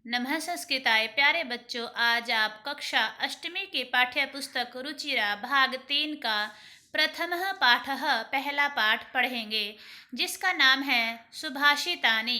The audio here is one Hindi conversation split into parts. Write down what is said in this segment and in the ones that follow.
नमः संस्कृताय प्यारे बच्चों, आज आप कक्षा अष्टमी के पाठ्य पुस्तक रुचिरा भाग 3 का प्रथमः पाठः पहला पाठ पढ़ेंगे, जिसका नाम है सुभाषितानि।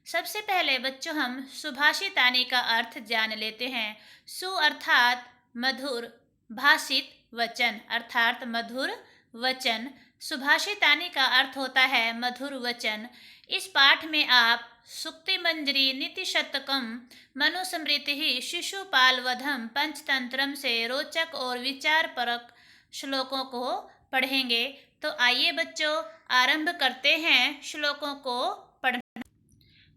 सबसे पहले बच्चों हम सुभाषितानि का अर्थ जान लेते हैं। सु अर्थात मधुर, भाषित वचन अर्थात मधुर वचन। सुभाषितानि का अर्थ होता है मधुर वचन। इस पाठ में आप सुक्ति मंजरी नीति शतकम मनुस्मृति शिशुपाल वधम पंचतंत्रम से रोचक और विचार परक श्लोकों को पढ़ेंगे। तो आइए बच्चों, आरंभ करते हैं श्लोकों को पढ़ना।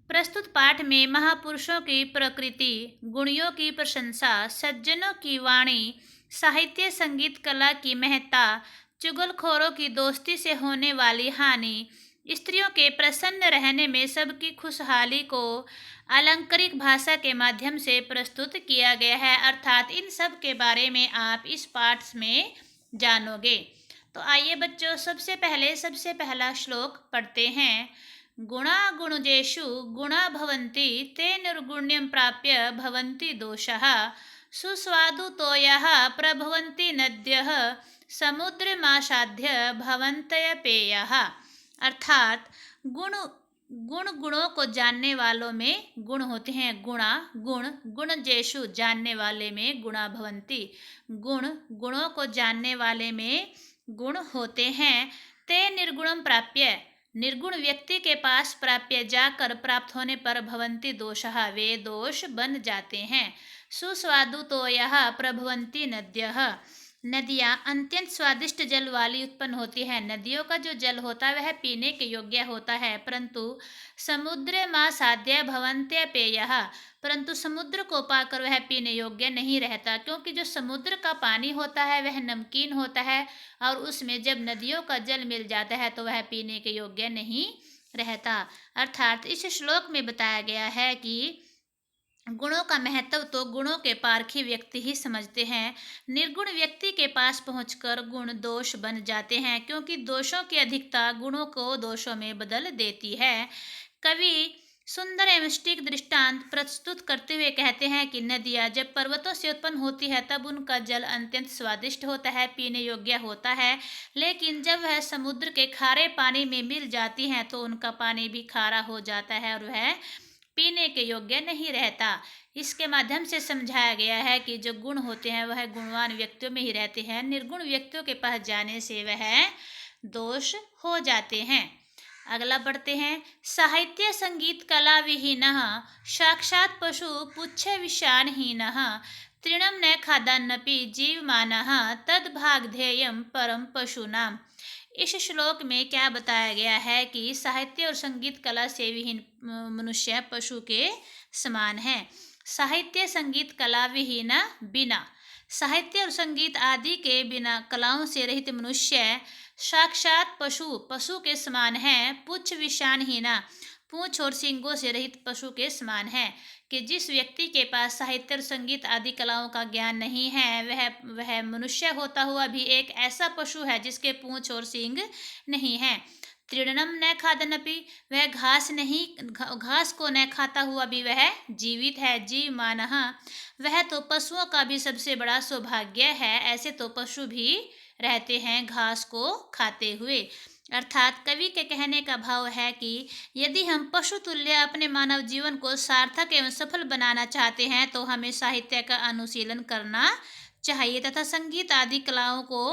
प्रस्तुत पाठ में महापुरुषों की प्रकृति, गुणियों की प्रशंसा, सज्जनों की वाणी, साहित्य संगीत कला की महत्ता, चुगलखोरों की दोस्ती से होने वाली हानि, स्त्रियों के प्रसन्न रहने में सबकी खुशहाली को अलंकारिक भाषा के माध्यम से प्रस्तुत किया गया है। अर्थात इन सब के बारे में आप इस पाठ में जानोगे। तो आइए बच्चों, सबसे पहला श्लोक पढ़ते हैं। गुणा गुणजेषु गुणा भवन्ति ते निर्गुण्यं प्राप्य भवन्ति दोषाः सुस्वादु तोयः प्रभवन्ति नद्यः समुद्रमासाद्य भवन्तय पेयः। अर्थात गुणों को जानने वालों में गुण होते हैं। गुण जेषु जानने वाले में गुणा भवन्ति, गुणों को जानने वाले में गुण होते हैं। ते निर्गुणम प्राप्य, निर्गुण व्यक्ति के पास प्राप्य जाकर प्राप्त होने पर भवन्ति दोषः, वे दोष बन जाते हैं। सुस्वादु तो यह प्रभवन्ति नद्यः, नदियाँ अत्यंत स्वादिष्ट जल वाली उत्पन्न होती है। नदियों का जो जल होता है वह पीने के योग्य होता है, परंतु समुद्र माँ साध्य भवन्त्य पेयः, परंतु समुद्र को पाकर वह पीने योग्य नहीं रहता, क्योंकि जो समुद्र का पानी होता है वह नमकीन होता है और उसमें जब नदियों का जल मिल जाता है तो वह पीने के योग्य नहीं रहता। अर्थात इस श्लोक में बताया गया है कि गुणों का महत्व तो गुणों के पारखी व्यक्ति ही समझते हैं। निर्गुण व्यक्ति के पास पहुंचकर गुण दोष बन जाते हैं, क्योंकि दोषों की अधिकता गुणों को दोषों में बदल देती है। कवि सुंदर एवं सटीक दृष्टांत प्रस्तुत करते हुए कहते हैं कि नदियाँ जब पर्वतों से उत्पन्न होती है तब उनका जल अत्यंत स्वादिष्ट होता है, पीने योग्य होता है, लेकिन जब वह समुद्र के खारे पानी में मिल जाती हैं तो उनका पानी भी खारा हो जाता है और वह पीने के योग्य नहीं रहता। इसके माध्यम से समझाया गया है कि जो गुण होते हैं वह गुणवान व्यक्तियों में ही रहते हैं, निर्गुण व्यक्तियों के पास जाने से वह दोष हो जाते हैं। अगला पढ़ते हैं। साहित्य संगीत कला विहीनः साक्षात् पशु पुच्छ विषाणहीनः तृणं न खादन्नपि जीवमानः तद्भागधेयं परम पशूनाम्। इस श्लोक में क्या बताया गया है कि साहित्य और संगीत कला से विहीन मनुष्य पशु के समान है। साहित्य संगीत कला विहीन, बिना साहित्य और संगीत आदि के बिना कलाओं से रहित मनुष्य साक्षात पशु के समान है। पुच्छ विषाणहीना, पूंछ और सींगों से रहित पशु के समान है। कि जिस व्यक्ति के पास साहित्य और संगीत आदि कलाओं का ज्ञान नहीं है वह मनुष्य होता हुआ भी एक ऐसा पशु है जिसके पूंछ और सींग नहीं है। तृणम न खादनपि, वह घास को न खाता हुआ भी वह जीवित है। जीव मानः, वह तो पशुओं का भी सबसे बड़ा सौभाग्य है। ऐसे तो पशु भी रहते हैं घास को खाते हुए। अर्थात कवि के कहने का भाव है कि यदि हम पशु तुल्य अपने मानव जीवन को सार्थक एवं सफल बनाना चाहते हैं तो हमें साहित्य का अनुशीलन करना चाहिए तथा संगीत आदि कलाओं को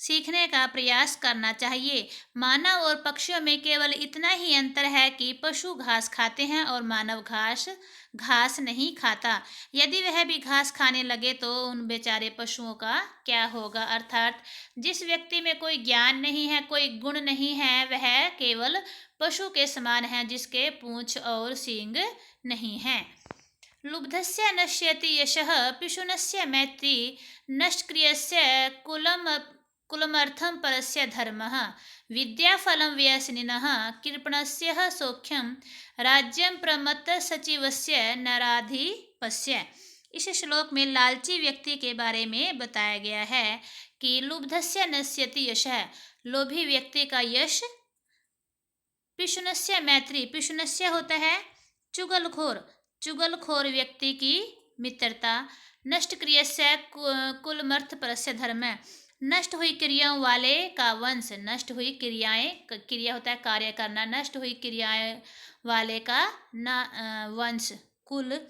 सीखने का प्रयास करना चाहिए। मानव और पक्षियों में केवल इतना ही अंतर है कि पशु घास खाते हैं और मानव घास नहीं खाता। यदि वह भी घास खाने लगे तो उन बेचारे पशुओं का क्या होगा। अर्थात जिस व्यक्ति में कोई ज्ञान नहीं है, कोई गुण नहीं है, वह केवल पशु के समान है जिसके पूंछ और सींग नहीं है। लुब्धस्य नश्यति यशः पिशुनस्य मैत्री नष्क्रियस्य कुलमर्थं परस्य धर्मः विद्याफलं व्यसनिनः कृपणस्य सौख्यं राज्यं प्रमत्त सचिवस्य नराधिपस्य। इस श्लोक में लालची व्यक्ति के बारे में बताया गया है कि लुब्धस्य नश्यति यशः, लोभी व्यक्ति का यश, पिशुनस्य मैत्री, पिशुनस्य होता है चुगलखोर, चुगलखोर व्यक्ति की मित्रता। नष्ट क्रियस्य कुलमर्थ परस्य धर्म। नष्ट हुई क्रियाओं वाले का वंश। नष्ट हुई क्रियाएं, क्रिया होता है कार्य करना, नष्ट हुई क्रियाएं वाले का वंश कुल।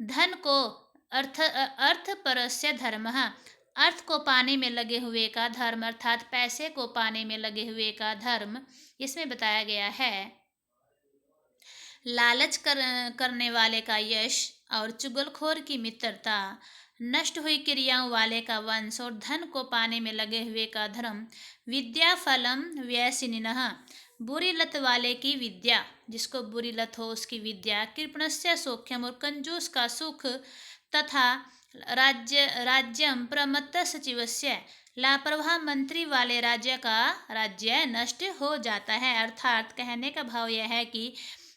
धन को अर्थ परस्य धर्म। अर्थ को पाने में लगे हुए का धर्म, अर्थात पैसे को पाने में लगे हुए का धर्म। इसमें बताया गया है लालच करने वाले का यश और चुगलखोर की मित्रता। नष्ट हुई क्रियाओं वाले का वंश और धन को पाने में लगे हुए का धर्म। विद्या फलम व्यसिनिनः। बुरी लत वाले की विद्या, जिसको बुरी लत हो उसकी विद्या। कृपणस्य सौख्यम, और कंजूस का सुख। तथा राज्यम प्रमत्त सचिवस्य। लापरवाह मंत्री वाले राज्य का राज्य नष्ट हो जाता है। अर्थात कहने का भाव यह है कि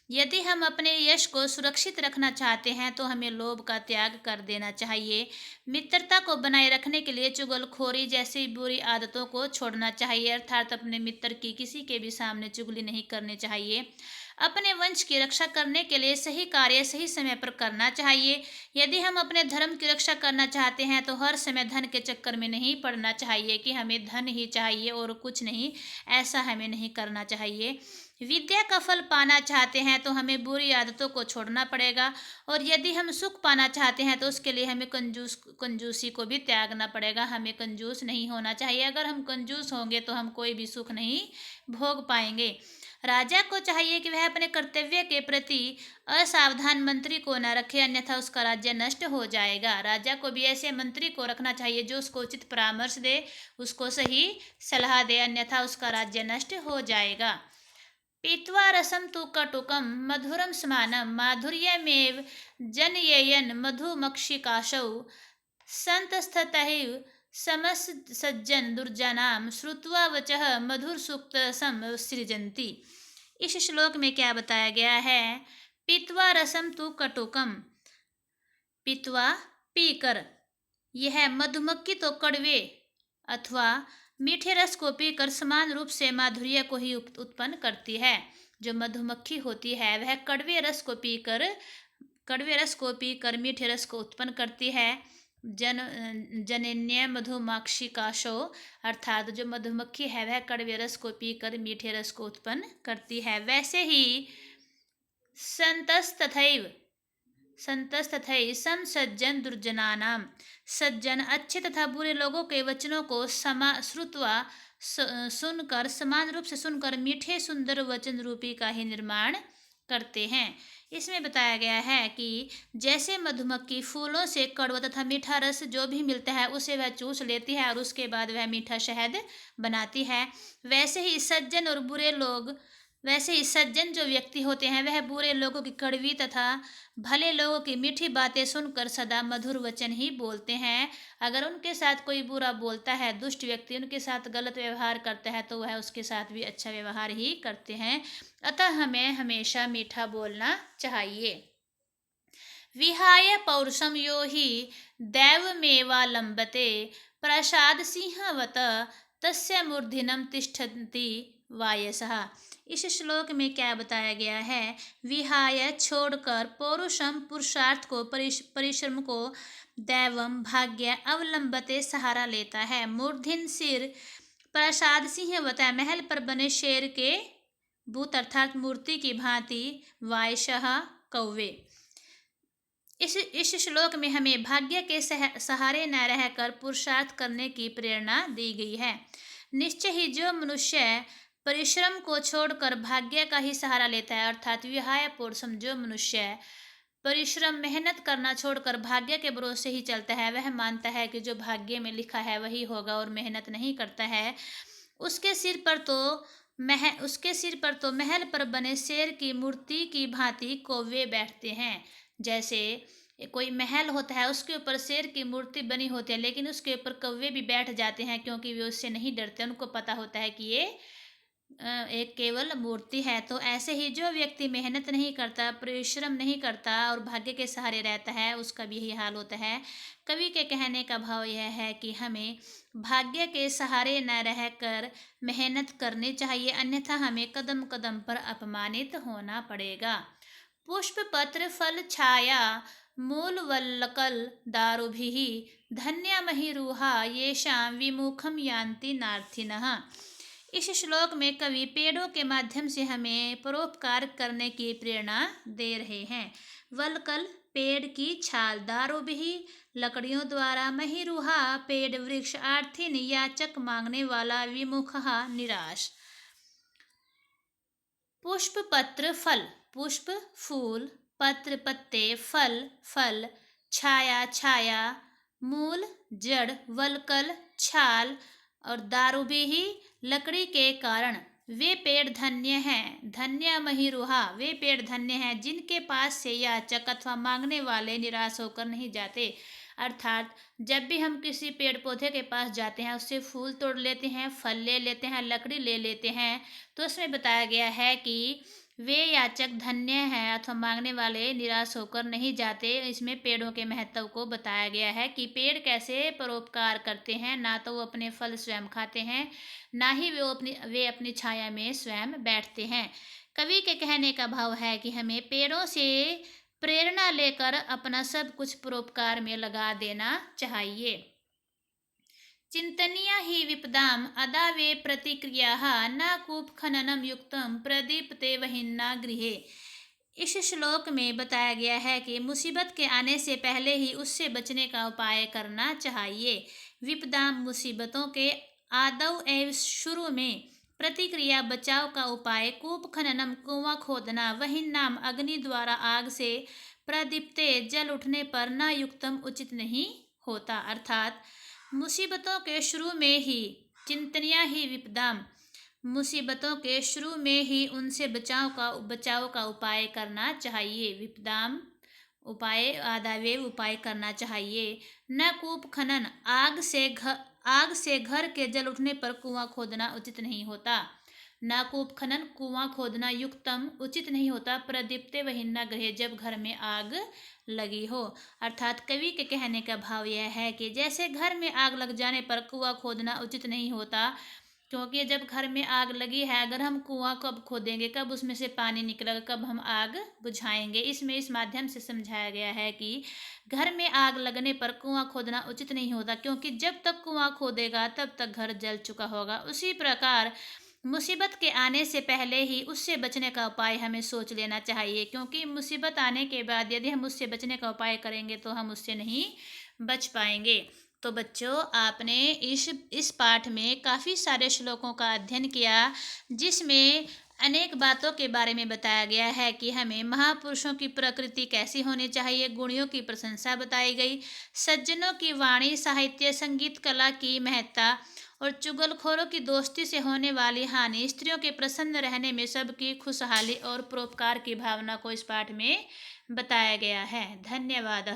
यदि हम अपने यश को सुरक्षित रखना चाहते हैं तो हमें लोभ का त्याग कर देना चाहिए। मित्रता को बनाए रखने के लिए चुगलखोरी जैसी बुरी आदतों को छोड़ना चाहिए, अर्थात अपने मित्र की किसी के भी सामने चुगली नहीं करनी चाहिए। अपने वंश की रक्षा करने के लिए सही कार्य सही समय पर करना चाहिए। यदि हम अपने धर्म की रक्षा करना चाहते हैं तो हर समय धन के चक्कर में नहीं पड़ना चाहिए कि हमें धन ही चाहिए और कुछ नहीं, ऐसा हमें नहीं करना चाहिए। विद्या का फल पाना चाहते हैं तो हमें बुरी आदतों को छोड़ना पड़ेगा, और यदि हम सुख पाना चाहते हैं तो उसके लिए हमें कंजूसी को भी त्यागना पड़ेगा। हमें कंजूस नहीं होना चाहिए। अगर हम कंजूस होंगे तो हम कोई भी सुख नहीं भोग पाएंगे। राजा को चाहिए कि वह अपने कर्तव्य के प्रति असावधान मंत्री को न रखे, अन्यथा उसका राज्य नष्ट हो जाएगा। राजा को भी ऐसे मंत्री को रखना चाहिए जो उसको उचित परामर्श दे, उसको सही सलाह दे, अन्यथा उसका राज्य नष्ट हो जाएगा। पीत्वा रसम तु कटुकम मधुरम स्मानम माधुर्यमेव जनयेयन मधुमक्षिकाशौ संतस्ततैव समसज्जन दुर्जनाम श्रुत्वा वचः मधुर सूक्तसम सृजन्ति। इस श्लोक में क्या बताया गया है? पीत्वा रसम तु कटुकम, पीत्वा पीकर, यह मधुमक्खी तो कड़वे अथवा मीठे रस को पीकर समान रूप से माधुर्य को ही उत्पन्न करती है। जो मधुमक्खी होती है वह कड़वे रस को पीकर मीठे रस को उत्पन्न करती है। जनन्य मधुमाक्षिकाशो, अर्थात जो मधुमक्खी है वह कड़वे रस को पीकर मीठे रस को उत्पन्न करती है। वैसे ही संतस्तथैव समसज्जन दुर्जनानाम, सज्जन अच्छे तथा बुरे लोगों के वचनों को श्रुत्वा सुनकर, समान रूप से सुनकर मीठे सुंदर वचन रूपी का ही निर्माण करते हैं। इसमें बताया गया है कि जैसे मधुमक्खी फूलों से कड़वा तथा मीठा रस जो भी मिलता है उसे वह चूस लेती है और उसके बाद वह मीठा शहद बनाती है, वैसे ही सज्जन जो व्यक्ति होते हैं वह बुरे लोगों की कड़वी तथा भले लोगों की मीठी बातें सुनकर सदा मधुर वचन ही बोलते हैं। अगर उनके साथ कोई बुरा बोलता है, दुष्ट व्यक्ति उनके साथ गलत व्यवहार करता है, तो वह उसके साथ भी अच्छा व्यवहार ही करते हैं। अतः हमें हमेशा मीठा बोलना चाहिए। विहाय पौरुषम यो हि दैवमेवालंबते प्रसाद सिंहवत तस्य मूर्धिनम तिष्ठन्ति वायसः। इस श्लोक में क्या बताया गया है? विहाय छोड़कर, पौरुषम पुरुषार्थ को, परिश्रम को, दैवम भाग्य, अवलंबते सहारा लेता है, मूर्धिन सिर, प्रसाद सिंहवत महल पर बने शेर के भूत अर्थात मूर्ति की भांति, वायशः कौवे। इस श्लोक में हमें भाग्य के सहारे न रहकर पुरुषार्थ करने की प्रेरणा दी गई है। निश्चय ही जो मनुष्य परिश्रम को छोड़कर भाग्य का ही सहारा लेता है, अर्थात विहाय पौरुषम, जो मनुष्य परिश्रम मेहनत करना छोड़कर भाग्य के भरोसे ही चलता है, वह मानता है कि जो भाग्य में लिखा है वही होगा और मेहनत नहीं करता है, उसके सिर पर तो महल पर बने शेर की मूर्ति की भांति कौवे बैठते हैं। जैसे कोई महल होता है उसके ऊपर शेर की मूर्ति बनी होती है, लेकिन उसके ऊपर कौवे भी बैठ जाते हैं क्योंकि वे उससे नहीं डरते, उनको पता होता है कि ये एक केवल मूर्ति है। तो ऐसे ही जो व्यक्ति मेहनत नहीं करता, परिश्रम नहीं करता और भाग्य के सहारे रहता है, उसका भी यही हाल होता है। कवि के कहने का भाव यह है कि हमें भाग्य के सहारे न रहकर मेहनत करनी चाहिए, अन्यथा हमें कदम कदम पर अपमानित होना पड़ेगा। पुष्प पत्र फल छाया मूल वल्लकल दारुभिः धन्यमहिरुहा येषां विमुखम यान्ति नार्थिनः। इस श्लोक में कवि पेड़ों के माध्यम से हमें परोपकार करने की प्रेरणा दे रहे हैं। वल्कल पेड़ की छाल, दारुभिः लकड़ियों द्वारा, महिरुहा पेड़ वृक्ष, आर्थिन याचक मांगने वाला, विमुखः निराश। पुष्प पत्र फल, पुष्प फूल, पत्र पत्ते, फल फल, छाया छाया, मूल जड़, वल्कल छाल और दारुभिः लकड़ी के कारण। वे पेड़ धन्य हैं, धन्य महिरुहा वे पेड़ धन्य हैं जिनके पास से याचक अथवा मांगने वाले निराश होकर नहीं जाते। अर्थात जब भी हम किसी पेड़ पौधे के पास जाते हैं, उससे फूल तोड़ लेते हैं, फल ले लेते हैं, लकड़ी ले लेते हैं, तो उसमें बताया गया है कि वे याचक धन्य हैं अथवा मांगने वाले निराश होकर नहीं जाते। इसमें पेड़ों के महत्व को बताया गया है कि पेड़ कैसे परोपकार करते हैं। ना तो वो अपने फल स्वयं खाते हैं, ना ही वे अपनी छाया में स्वयं बैठते हैं। कवि के कहने का भाव है कि हमें पेड़ों से प्रेरणा लेकर अपना सब कुछ परोपकार में लगा देना चाहिए। चिंतनीया हि विपदाम अदावे प्रतिक्रियाः न कूपखननम युक्तम प्रदीप्ते वहिन्ना गृहे। इस श्लोक में बताया गया है कि मुसीबत के आने से पहले ही उससे बचने का उपाय करना चाहिए। विपदाम मुसीबतों के, आदव एवं शुरू में, प्रतिक्रिया बचाव का उपाय, कूप खननम कुआं खोदना, वहिन्नाम अग्नि द्वारा आग से, प्रदीप्ते जल उठने पर, न युक्तम उचित नहीं होता। अर्थात मुसीबतों के शुरू में ही, चिंतनिया ही विपदाम मुसीबतों के शुरू में ही उनसे बचाव का उपाय करना चाहिए। विपदाम उपाय, आदावे उपाय करना चाहिए। न कूप खनन आग से घर के जल उठने पर कुआं खोदना उचित नहीं होता। न कूप खनन कुआं खोदना युक्तम उचित नहीं होता। प्रदीप्ते वहिन्ना गृहे जब घर में आग लगी हो। अर्थात कवि के कहने का भाव यह है कि जैसे घर में आग लग जाने पर कुआं खोदना उचित नहीं होता, क्योंकि जब घर में आग लगी है, अगर हम कुआं कब खोदेंगे, कब उसमें से पानी निकलेगा, कब हम आग बुझाएंगे। इसमें इस माध्यम से समझाया गया है कि घर में आग लगने पर कुआं खोदना उचित नहीं होता, क्योंकि जब तक कुआं खोदेगा तब तक घर जल चुका होगा। उसी प्रकार मुसीबत के आने से पहले ही उससे बचने का उपाय हमें सोच लेना चाहिए, क्योंकि मुसीबत आने के बाद यदि हम उससे बचने का उपाय करेंगे तो हम उससे नहीं बच पाएंगे। तो बच्चों, आपने इस पाठ में काफ़ी सारे श्लोकों का अध्ययन किया, जिसमें अनेक बातों के बारे में बताया गया है कि हमें महापुरुषों की प्रकृति कैसी होनी चाहिए, गुणों की प्रशंसा बताई गई, सज्जनों की वाणी, साहित्य, संगीत, कला की महत्ता और चुगलखोरों की दोस्ती से होने वाली हानि, स्त्रियों के प्रसन्न रहने में सबकी खुशहाली और परोपकार की भावना को इस पाठ में बताया गया है। धन्यवाद।